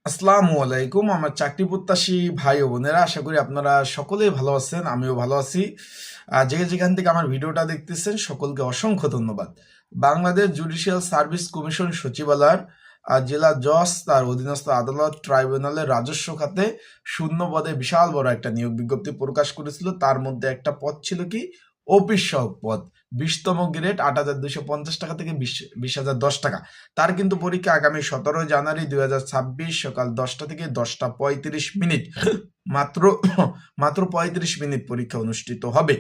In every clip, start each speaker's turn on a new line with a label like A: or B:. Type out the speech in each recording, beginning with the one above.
A: আসসালামু আলাইকুম। আমার চাকরি প্রত্যাশী ভাই ও বোনেরা, আশা করি আপনারা সকলেই ভালো আছেন, আমিও ভালো আছি। যেখান থেকে আমার ভিডিওটা দেখতেছেন সকলকে অসংখ্য ধন্যবাদ। বাংলাদেশ জুডিশিয়াল সার্ভিস কমিশন সচিবালয়ের জেলা জজ তার অধীনস্থ আদালত ট্রাইব্যুনালের রাজস্ব খাতে শূন্য পদে বিশাল বড় একটা নিয়োগ বিজ্ঞপ্তি প্রকাশ করেছিল। তার মধ্যে একটা পদ ছিল কি, অফিস সহায়ক পদ, 20তম গ্রেড, ৮,২৫০ টাকা থেকে 20,০১০ টাকা। তার কিন্তু পরীক্ষা আগামী 17 জানুয়ারি 2026 সকাল 10টা থেকে 10টা 35 মিনিট, মাত্র মাত্র 35 মিনিট পরীক্ষা অনুষ্ঠিত হবে।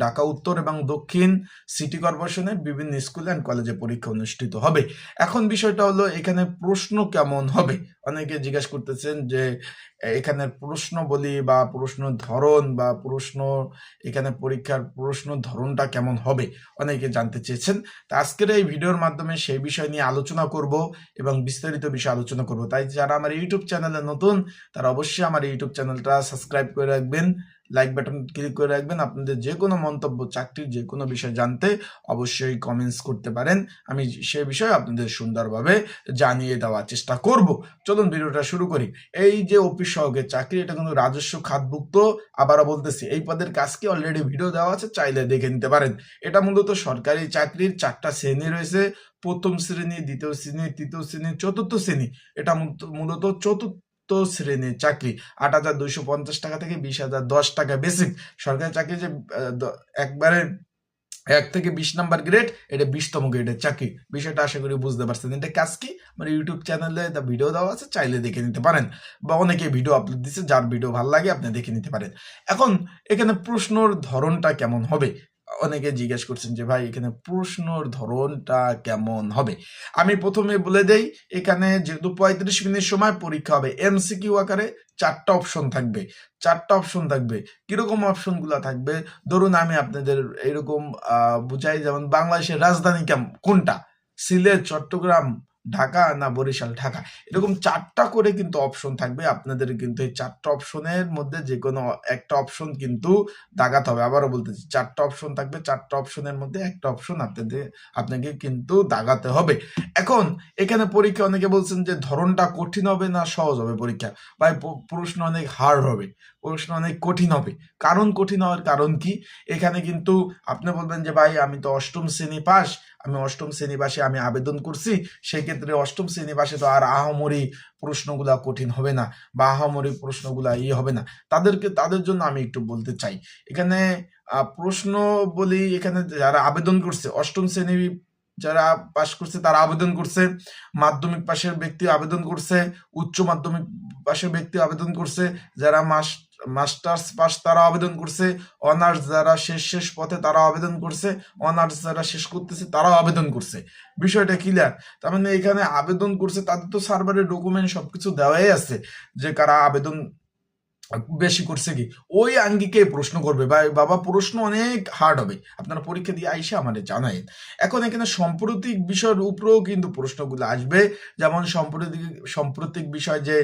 A: ঢাকা উত্তর এবং দক্ষিণ সিটি কর্পোরেশনের বিভিন্ন স্কুল অ্যান্ড কলেজে পরীক্ষা অনুষ্ঠিত হবে। এখন বিষয়টা হলো, এখানে প্রশ্ন কেমন হবে। অনেকে জিজ্ঞাসা করতেছেন যে এখানে প্রশ্ন বলি বা প্রশ্ন ধরন বা এখানে পরীক্ষার প্রশ্ন ধরনটা কেমন হবে, অনেকে জানতে চেয়েছেন। তা আজকের এই ভিডিওর মাধ্যমে সেই বিষয় নিয়ে আলোচনা করব এবং বিস্তারিত বিষয় আলোচনা করব। তাই যারা আমার ইউটিউব চ্যানেলে নতুন, তারা অবশ্যই আমার ইউটিউব চ্যানেলটা সাবস্ক্রাইব করে রাখবেন, লাইক বাটন ক্লিক করে রাখবেন। আপনাদের যে কোনো মন্তব্য, চাকরির যে কোনো বিষয় জানতে অবশ্যই কমেন্টস করতে পারেন। আমি সে বিষয়ে আপনাদের সুন্দরভাবে জানিয়ে দেওয়ার চেষ্টা করব। চলুন ভিডিওটা শুরু করি। এই যে অফিস সহকারী চাকরি, এটা কিন্তু রাজস্ব খাতভুক্ত। আবারও বলতেছি, এই পদের কাজকে অলরেডি ভিডিও দেওয়া আছে, চাইলে দেখে নিতে পারেন। এটা মূলত সরকারি চাকরির 4টা শ্রেণী রয়েছে: প্রথম শ্রেণী, দ্বিতীয় শ্রেণী, তৃতীয় শ্রেণী, চতুর্থ শ্রেণী। এটা মূলত চতুর্থ শ্রেণীর চাকরি। ৮,২৫০ টাকা থেকে 20,০১০ টাকা বেসিক। সরকারি চাকরি যে একবারে 1 থেকে 20 নাম্বার গ্রেড, এটা 20তম গ্রেডের চাকরি। বিষয়টা আশা করি বুঝতে পারছেন। এটা কাজ কি, আমার ইউটিউব চ্যানেলে ভিডিও দেওয়া আছে, চাইলে দেখে নিতে পারেন, বা অনেকে ভিডিও আপলোড দিচ্ছে, যার ভিডিও ভালো লাগে আপনি দেখে নিতে পারেন। এখন এখানে প্রশ্নর ধরনটা কেমন হবে, অনেকে জিজ্ঞেস করছেন যে ভাই এখানে প্রশ্নর ধরনটা কেমন হবে। আমি প্রথমে বলে দেই, এখানে যেহেতু 35 মিনিট সময় পরীক্ষা হবে, এমসিকিউ আকারে 4টা অপশন থাকবে। কিরকম অপশনগুলো থাকবে, ধরুন আমি আপনাদের এরকম বুঝাই, যেমন বাংলাদেশের রাজধানী কোনটা, সিলেট, চট্টগ্রাম, ঢাকা না বরিশাল, ঢাকা। এরকম 4টা করে কিন্তু অপশন থাকবে। আপনাদের কিন্তু এই 4টা অপশনের মধ্যে যে কোনো একটা অপশন কিন্তু দাগাতে হবে। আবারও বলতেছি, 4টা অপশন থাকবে, 4টা অপশনের মধ্যে একটা অপশন আপনাকে কিন্তু দাগাতে হবে। এখন এখানে পরীক্ষা, অনেকে বলছেন যে ধরনটা কঠিন হবে না সহজ হবে পরীক্ষা। ভাই প্রশ্ন অনেক হার্ড হবে, প্রশ্ন অনেক কঠিন হবে। কঠিন হওয়ার কারণ কি, এখানে কিন্তু আপনি বলবেন যে ভাই আমি তো অষ্টম শ্রেণী পাস, আমি অষ্টম শ্রেণী পাশে আমি আবেদন করছি, সেক্ষেত্রে অষ্টম শ্রেণী পাশে তো আর আহামরি প্রশ্নগুলা কঠিন হবে না, বা আহামরি প্রশ্নগুলা হবে না। তাদের জন্য আমি একটু বলতে চাই, এখানে প্রশ্ন বলি, এখানে যারা আবেদন করছে অষ্টম শ্রেণী, যারা পাশ করছে তারা আবেদন করছে, মাধ্যমিক পাশের ব্যক্তি আবেদন করছে, উচ্চ মাধ্যমিক পাশের ব্যক্তি আবেদন করছে, যারা মাস্টার্স পাস তারা আবেদন করছে, অনার্স যারা শেষ পথে তারা আবেদন করছে, অনার্স যারা শেষ করতেছে তারাও আবেদন করছে। বিষয়টা ক্লিয়ার? তার মানে এখানে আবেদন করছে, তাদের তো সার্ভারে ডকুমেন্ট সবকিছু দেওয়াই আছে যে কারা আবেদন বেশি করছে কি, ওই আঙ্গিকে প্রশ্ন করবে। ভাই বাবা, প্রশ্ন অনেক হার্ড হবে, আপনারা পরীক্ষা দিয়ে আইসা আমাদের জানায়েন। এখন এখানে সাম্প্রতিক বিষয়ের উপরেও কিন্তু প্রশ্নগুলো আসবে, যেমন সাম্প্রতিক বিষয় যে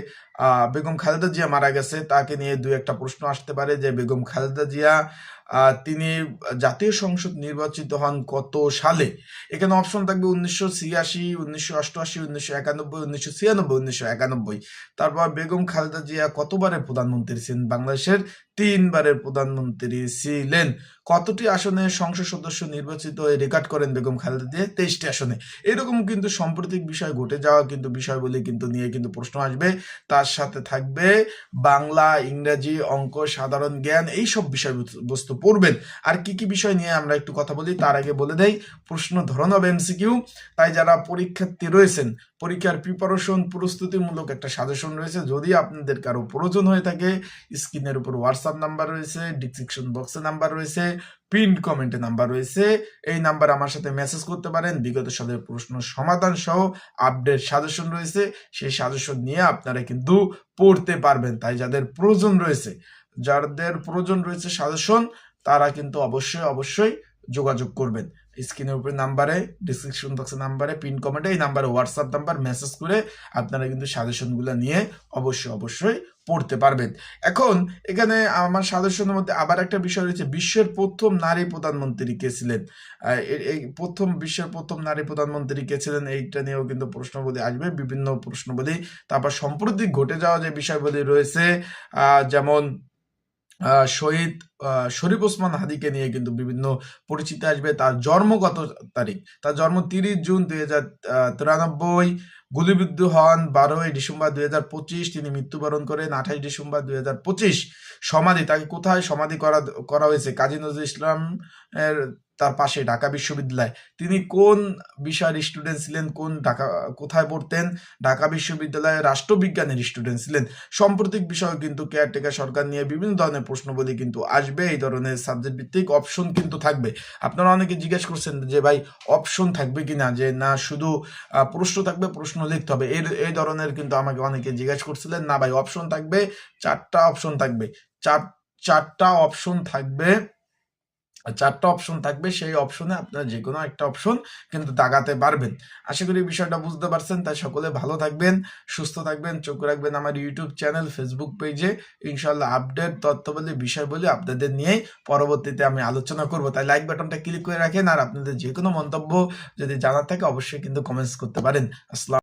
A: বেগম খালেদা জিয়া মারা গেছে, তাকে নিয়ে 2-1টা প্রশ্ন আসতে পারে যে বেগম খালেদা জিয়া তিনি জাতীয় সংসদ নির্বাচিত হন কত সালে। এখানে অপশন থাকবে 1986, 1988, 1991, 1996, 1991। তারপর বেগম খালেদা জিয়া কতবারের প্রধানমন্ত্রী ছিলেন, বাংলাদেশের 3বারের প্রধানমন্ত্রী ছিলেন। কতটি আসনে সংসদ সদস্য নির্বাচিত হয়ে রেকর্ড করেন বেগম খালেদা জিয়া, 23টি আসনে। এরকম কিন্তু সাম্প্রতিক বিষয় ঘটে যাওয়া কিন্তু বিষয়গুলি কিন্তু নিয়ে কিন্তু প্রশ্ন আসবে। তার সাথে থাকবে বাংলা, ইংরেজি, অঙ্ক, সাধারণ জ্ঞান, এইসব বিষয়বস্তু পড়বেন। আর কি কি বিষয় নিয়ে আমরা একটু কথা বলি, তার আগে বলে দেই প্রশ্ন ধরন হবে এমসিকিউ। তাই যারা পরীক্ষার্থী রয়েছেন, পরীক্ষার প্রিপারেশন প্রস্তুতিমূলক একটা সাজেশন রয়েছে, যদি আপনাদের কারো প্রয়োজন হয়ে থাকে, স্ক্রিনের উপর হোয়াটসঅ্যাপ নাম্বার রয়েছে, ডিসক্রিপশন বক্সে নাম্বার রয়েছে, পিন কমেন্টে নাম্বার রয়েছে। এই নাম্বার আমার সাথে মেসেজ করতে পারেন। বিগত সালের প্রশ্ন সমাধান সহ আপডেট সাজেশন রয়েছে, সেই সাজেশন নিয়ে আপনারা কিন্তু পড়তে পারবেন। তাই যাদের প্রয়োজন রয়েছে সাজেশন, তারা কিন্তু অবশ্যই যোগাযোগ করবেন। স্ক্রিনের উপরে নাম্বারে, ডিসক্রিপশন বক্সের নাম্বারে, পিন কমেন্টে এই নাম্বারে হোয়াটসঅ্যাপ নাম্বার মেসেজ করে আপনারা কিন্তু সাজেশনগুলো নিয়ে অবশ্যই পড়তে পারবেন। এখন এখানে আমার সাজেশনের মধ্যে আবার একটা বিষয় রয়েছে, বিশ্বের প্রথম নারী প্রধানমন্ত্রী কে ছিলেন, এই বিশ্বের প্রথম নারী প্রধানমন্ত্রী কে ছিলেন, এইটা নিয়েও কিন্তু প্রশ্নবলী আসবে, বিভিন্ন প্রশ্নবলী। তারপর সম্প্রতি ঘটে যাওয়া যে বিষয়বলী রয়েছে, যেমন শহীদ শরীফ ওসমান হাদিকে নিয়ে কিন্তু বিভিন্ন পরিচিতি আসবে। তার জন্ম কত তারিখ? তার জন্ম 30 জুন 2093, গুলিবিদ্ধ হন 12 ডিসেম্বর 2025, তিনি মৃত্যুবরণ করেন 28 ডিসেম্বর 2025। সমাধি, তাকে কোথায় সমাধি করা হয়েছে? কাজী নজরুল ইসলাম এর তার পাশে ঢাকা বিশ্ববিদ্যালয়। তিনি কোন বিষয়ের স্টুডেন্ট ছিলেন, কোথায় পড়তেন? ঢাকা বিশ্ববিদ্যালয়ের রাষ্ট্রবিজ্ঞানের স্টুডেন্ট ছিলেন। সাম্প্রতিক বিষয় কিন্তু কেয়ারটেকার সরকার নিয়ে বিভিন্ন ধরনের প্রশ্নবলী কিন্তু আসবে, এই ধরনের সাবজেক্ট ভিত্তিক অপশন কিন্তু থাকবে। আপনারা অনেকে জিজ্ঞেস করছেন যে ভাই অপশন থাকবে কিনা, যে না শুধু প্রশ্ন থাকবে, প্রশ্ন লিখতে হবে, এই ধরনের কিন্তু আমাকে অনেকে জিজ্ঞেস করছিলেন। না ভাই, অপশন থাকবে, 4টা অপশন থাকবে, চারটা অপশন থাকবে, 4টা অপশন থাকবে। সেই অপশনে আপনারা যে কোনো একটা অপশন কিন্তু দাগাতে পারবেন। আশা করি বিষয়টা বুঝতে পারছেন। তাই সকলে ভালো থাকবেন, সুস্থ থাকবেন, চোখ রাখবেন আমার ইউটিউব চ্যানেল, ফেসবুক পেজে। ইনশাল্লাহ আপডেট তথ্যবলী বিষয়বলী আপনাদের নিয়েই পরবর্তীতে আমি আলোচনা করব। তাই লাইক বাটনটা ক্লিক করে রাখেন, আর আপনাদের যে কোনো মন্তব্য যদি জানার থাকে অবশ্যই কিন্তু কমেন্টস করতে পারেন। আসসালাম।